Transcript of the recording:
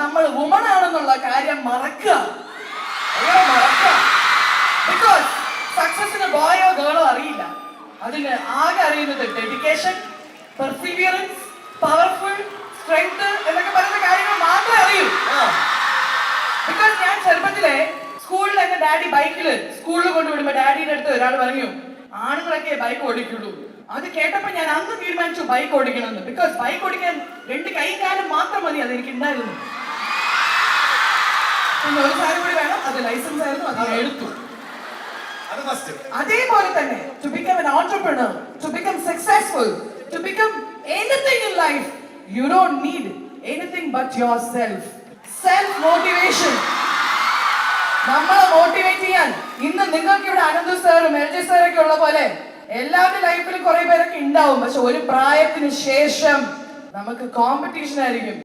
നമ്മൾ വുമൺ ആണെന്നുള്ള കാര്യം മറക്കുക. ബിക്കോസ് സക്സസിന് ബോയോ ഗേളോ അറിയില്ല. അതിന് ആകെ അറിയുന്നത് ഡെഡിക്കേഷൻ, പെർസിവിയറൻസ്, പവർഫുൾ, സ്ട്രെങ്ത് എന്നൊക്കെ പറയുന്ന കാര്യങ്ങൾ മാത്രമേ അറിയൂ. ബിക്കോസ് ഞാൻ ചെറുപ്പത്തിലെ സ്കൂളിൽ എന്റെ ഡാഡി ബൈക്കില് സ്കൂളിൽ കൊണ്ടുവിടുമ്പോ ഡാഡിയുടെ അടുത്ത് ഒരാൾ പറഞ്ഞു, ആണുങ്ങളൊക്കെ ബൈക്ക് ഓടിക്കുള്ളൂ. അത് കേട്ടപ്പോ ഞാൻ അന്ന് തീരുമാനിച്ചു ബൈക്ക് ഓടിക്കണമെന്ന്. ബിക്കോസ് ബൈക്ക് ഓടിക്കാൻ 2 കൈകാലം മാത്രം മതി, അതെനിക്ക് ഉണ്ടായിരുന്നു. പിന്നെ ഒരു സാധനം കൂടി വേണം, അത് ലൈസൻസ് ആയിരുന്നു, അത് എടുത്തു. അതേപോലെ തന്നെ to become an entrepreneur, to become successful, to become anything in life, you don't need anything but yourself. Self motivation. നമ്മളെ മോട്ടിവേറ്റ് ചെയ്യാൻ ഇന്ന് നിങ്ങൾക്ക് ഇവിടെ അനന്തു സാറും എൽജി സാറൊക്കെ ഉള്ള പോലെ എല്ലാവരുടെ ലൈഫിലും കുറെ പേരൊക്കെ ഉണ്ടാവും. പക്ഷെ ഒരു പ്രായത്തിന് ശേഷം നമുക്ക് കോമ്പറ്റീഷൻ ആയിരിക്കും.